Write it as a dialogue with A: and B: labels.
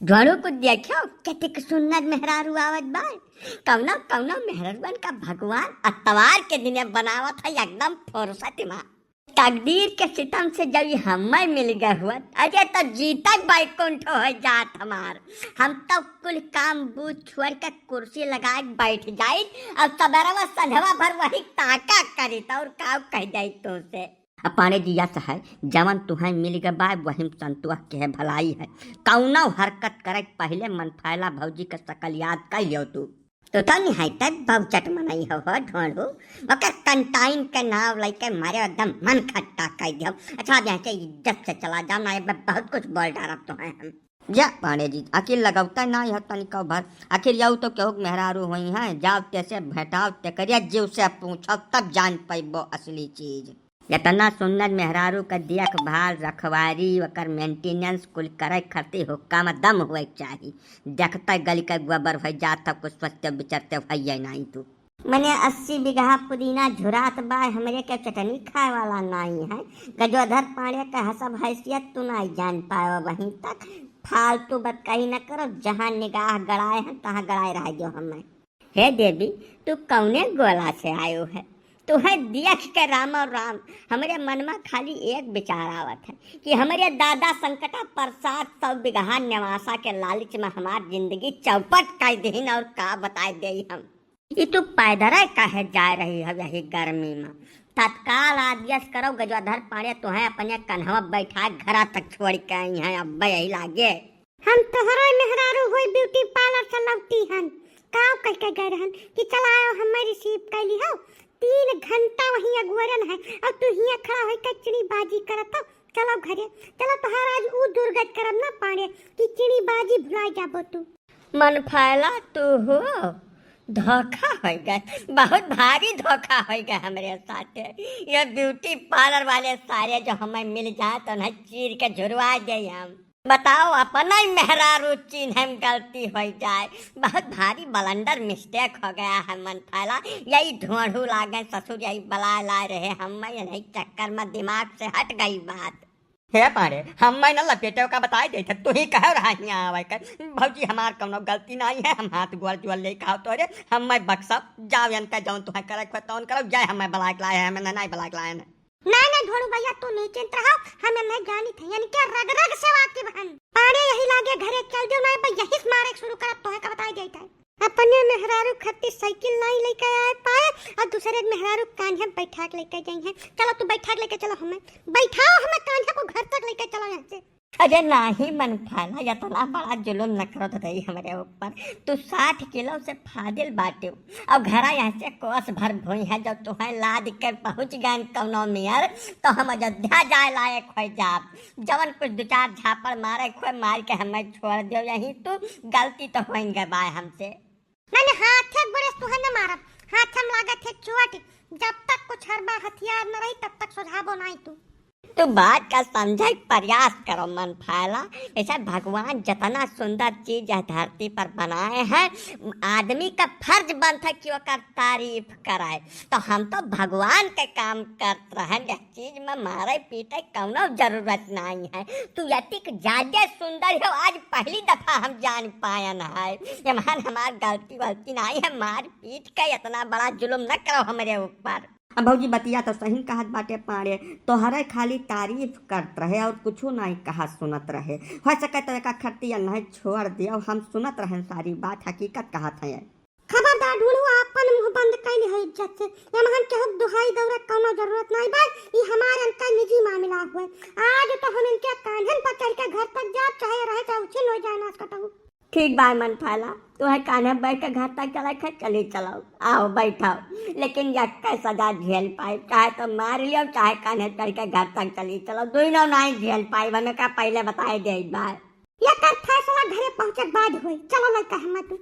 A: ध्वनु को देखो कितक सुंदर मेहरारू आवत बा। कौनो कौनो मेहरबन का भगवान अतवार के दिन बनावत है एकदम फुर्सत में। तकदीर के सितम से जब ये हमें मिल गए हुआ अजय तो जीतक बैकुंठ हो जात हमार। हम तो कुल काम बूझ छोड़ के कुर्सी लगा के बैठ जाई और सबरवा संधवा भर वही ताका करी तो और का कह जाई तो से पाने जिया है जवन तुहै मिल गए बा वही संतुआ के भलाई है। कौनो हरकत करे पहले मन फैला भौजी के सकल याद कर लियो तू तो तनी है तक बहुचट मनाई हो ढोंढू मगर कंटाइन के नाव लेके मारे एकदम मन खट्टा कर दियो। अच्छा जैसे इज्जत से चला जाओ ना बहुत कुछ बोल डाल तो है हम जा पांडे जी आखिर लगौता ना यह तनिका भर आखिर यू तो केहू मेहरारू हुई है जाओ तैसे भेटाओ ते करिया जीव से पूछो तब जान पैबो असली चीज। इतना सुंदर मेहरारू का देखभाल रखवारी वकर मेंटेनेंस कुल करे खरती हुक्का में दम हुए चाहिए। देखता गली का गोबर हो जाता कुछ सोचते बिचरते भैया नहीं तू मने 80 बीघा पुदीना झुरात बा हमरे के चटनी खाए वाला नहीं है। गजोधर पाड़े का हसब हैसियत तू नहीं जान पाए वहीं तक फालतू बात कही न करो। जहाँ निगाह गड़ाए हैं तहाँ गड़ाए रह गयो हमें। हे देवी तू कौने गोला से आयो है तो है देख के राम और राम हमारे मन में खाली एक विचार आवत है कि हमारे दादा संकटा प्रसाद 100 बीघा निवासा के लालच में हमार जिंदगी चौपट कर दीन और का बताए दे हम। ये तो पैदल काहे जा रही है यही गर्मी में। तत्काल आदेश करो गजोधर पाड़े तुम्हें अपने कन्हवा बैठा घर तक छोड़ के आई हैं। अब यही लागे हम तोहरा मेहरारू हुई ब्यूटी पार्लर से लौटी हन काव कह के गए रहन कि चलाओ हमें रिसीव कर ली हो 3 घंटा वहीं अगुवरन है और तू हिया खड़ा होई के चिड़ी बाजी करत। चलो घरे चलो तोहार आज ऊ दुर्गत करब ना पाड़े कि चिड़ी बाजी भुला जाबो तू। मन फैला तू हो धोखा हो गए बहुत भारी धोखा हो गए हमारे साथ। ये ब्यूटी पार्लर वाले सारे जो हमें मिल जाए तो ना चीर के झुरवा दे हम। बताओ अपना ही मेहरारू चिन्ह गलती हो जाए बहुत भारी बलंडर मिस्टेक हो गया है। मन फैला यही ढूंढू लागे ससुर यही बला ला रहे हम यही चक्कर में दिमाग से हट गई बात। हे पारे हम न लपेटे का बताए देते तू ही कह रहा है आवे कर भौजी हमार कोनो गलती नहीं है। हम हाथ गोल जुल ले खाओ तोरे हम बक्सब जाओ अंत जाऊं तुम्हें करे खतौन करो जाए हमें बलाक लाए हमें नहीं बलाक लाए ना ढोड़ू भैया तू नहीं चिंत रहो हमें नहीं जानी थी यानी क्या रग रग से वाकिफ हन। पाड़े यही लागे घरे चल जो नहीं भाई यही मारे शुरू कर तो है का बताई जाता है। अपने मेहरारू खत्ती साइकिल नहीं लेके आए पाए और दूसरे मेहरारू कान्हे बैठा के लेके जाई है। चलो तू बैठा के लेके चलो हमें बैठाओ हमें कान्हे को घर तक लेके चलो यहाँ से। अरे नहीं मन फैला इतना बड़ा जुलूम न करो रही हमारे ऊपर। तू 60 किलो से फादिल बाटे और घरा यहाँ से कोस भर भूई है जब तुम्हें लाद के पहुँच गए कौनो मियर तो हम अयोध्या जाए लायक हो जाब। जवन कुछ 2-4 झापड़ मारे खोए मार के हमें छोड़ दियो यहीं तू गलती तो हो गए बाय हमसे। मैंने हाथ बड़े तुहन न मारब हाथ हम लागत है चोट जब तक कुछ हरबा हथियार न रही तब तक सुझावो नहीं तू बात का समझे प्रयास करो मन फैला। ऐसा भगवान जितना सुंदर चीज है धरती पर बनाए हैं आदमी का फर्ज बनता है कि वो तारीफ कराए। तो हम तो भगवान के काम करते रहे यह चीज में मारे पीटे कौनो जरूरत नहीं है। तू यतिक ज्यादा सुंदर हो आज पहली दफा हम जान पायन है। ये मान हमार गलती नहीं है मार पीट के इतना बड़ा जुल्म न करो हमारे ऊपर। भौजी बतिया तो सही कहत बाटे पाड़े तोहरे खाली तारीफ करत रहे और कुछ नहीं कहा सुनत रहे। हो सके तो एक खटिया नहीं छोड़ दिया हम सुनत रहे सारी बात हकीकत कहत है। खबरदार ढूंढू अपन मुंह बंद कैली है इज्जत से यमहन के हुक दुहाई दौरे कोनो जरूरत नहीं बा। ये हमारे इनका निजी मामला हुआ आज तो हम इनके कान्हन पर चढ़ के घर तक जा चाहे रहे चाहे उछिल हो जाए ना कटहू। ठीक बाय मन फैला तू है कान्हे बैठ के घर तक चला खे चली चलाओ आओ बैठाओ लेकिन यक्का सजा झेल पाए चाहे तो मार लियो चाहे कान्हे चढ़ के घर तक चली चलो दोनों नहीं झेल पाई वने का पहले बताए दे बाय। ये कर फैसला घरे पहुंचे बाद हुई चलो लड़का हम तू